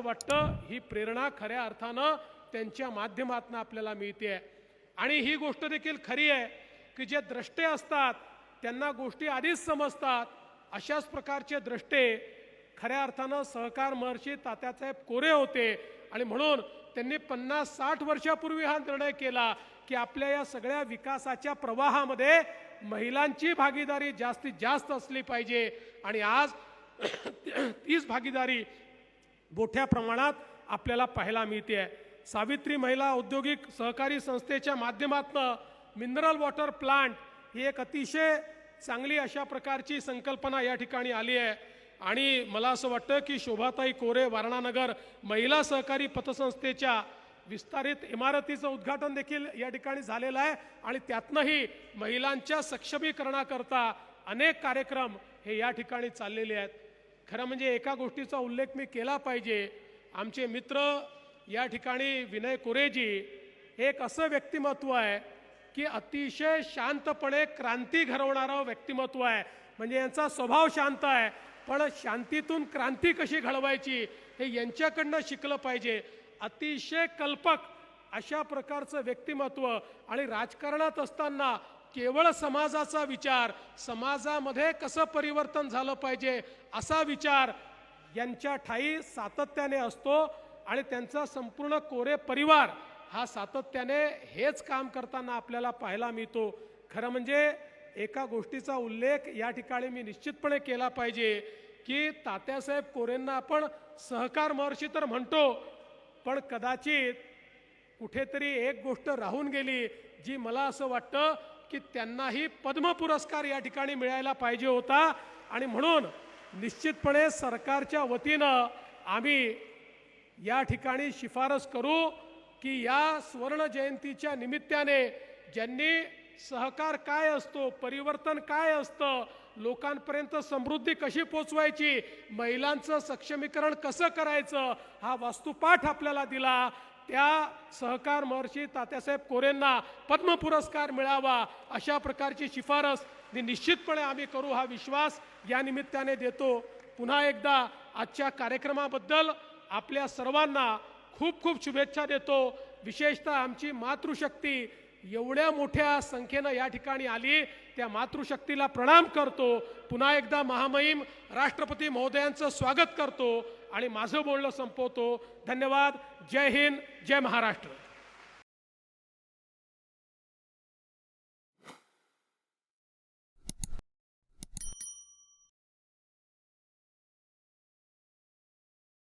वाटतं ही प्रेरणा खऱ्या अर्थानं त्यांच्या माध्यमातून आपल्याला मिळते। आणि ही गोष्ट देखील खरी आहे की जे द्रष्टे असतात त्यांना गोष्टी आधीच समजतात। अशाच प्रकारचे द्रष्टे खऱ्या अर्थानं सहकार महर्षी तात्यासाहेब कोरे होते आणि म्हणून त्यांनी 50-60 वर्षापूर्वी हा निर्णय केला की आपल्या या सगळ्या विकासाच्या प्रवाहामध्ये महिलांची भागीदारी जास्तीत जास्त असली पाहिजे। आणि आज तीच भागीदारी मोठ्या प्रमाणात आपल्याला पाहायला मिळते। सावित्री महिला औद्योगिक सहकारी संस्थेच्या माध्यमातून मिनरल वॉटर प्लांट ही एक अतिशय चांगली अशा प्रकारची संकल्पना या ठिकाणी आली आहे। आणि मला असं वाटतं की शोभाताई कोरे वारणानगर महिला सहकारी पतसंस्थेच्या विस्तारित इमारतीचं उद्घाटन देखील या ठिकाणी झालेलं आहे आणि त्यातनंही महिलांच्या सक्षमीकरणाकरता अनेक कार्यक्रम हे या ठिकाणी चाललेले आहेत। खरं म्हणजे एका गोष्टीचा उल्लेख मी केला पाहिजे, आमचे मित्र या ठिकाणी विनय कोरेजी एक असं व्यक्तिमत्व आहे की अतिशय शांतपणे क्रांती घडवणारं व्यक्तिमत्व आहे। म्हणजे यांचा स्वभाव शांत आहे पण शांतीतून क्रांती कशी घडवायची हे यांच्याकडनं शिकलं पाहिजे। अतिशय कल्पक अशा प्रकारचं व्यक्तिमत्व आणि राजकारणात असताना केवळ समाजाचा विचार, समाजामध्ये कसं परिवर्तन झालं पाहिजे असा विचार यांच्या ठाई सातत्याने असतो आणि त्यांचा संपूर्ण कोरे परिवार हा सातत्याने हेच काम करताना आपल्याला पाहायला मिळतो। खरं म्हणजे एका गोष्टीचा उल्लेख या ठिकाणी मी निश्चितपणे केला पाहिजे की तात्यासाहेब कोरेंना आपण सहकार महर्षी तर म्हणतो पण कदाचित कुठेतरी एक गोष्ट राहून गेली जी मला असं वाटतं की त्यांनाही पद्म पुरस्कार या ठिकाणी मिळायला पाहिजे होता। आणि म्हणून निश्चितपणे सरकारच्या वतीनं आम्ही या ठिकाणी शिफारस करू की या स्वर्ण जयंतीच्या निमित्ताने ज्यांनी सहकार काय असतो, परिवर्तन काय असतं, लोकांपर्यंत समृद्धी कशी पोचवायची, महिलांचं सक्षमीकरण कसं करायचं हा वास्तुपाठ आपल्याला दिला, त्या सहकार महर्षी तात्यासाहेब कोरेंना पद्म पुरस्कार मिळावा अशा प्रकारची शिफारस निश्चितपणे आम्ही करू हा विश्वास या निमित्ताने देतो। पुन्हा एकदा आजच्या कार्यक्रमाबद्दल आपल्या सर्वांना खूप खूप शुभेच्छा देतो। विशेषतः आमची मातृशक्ती एवढ्या मोठ्या संख्येनं या ठिकाणी आली त्या मातृशक्तीला प्रणाम करतो। पुन्हा एकदा महामहिम राष्ट्रपती महोदयांचं स्वागत करतो आणि माझं बोलणं संपवतो। धन्यवाद। जय हिंद, जय महाराष्ट्र।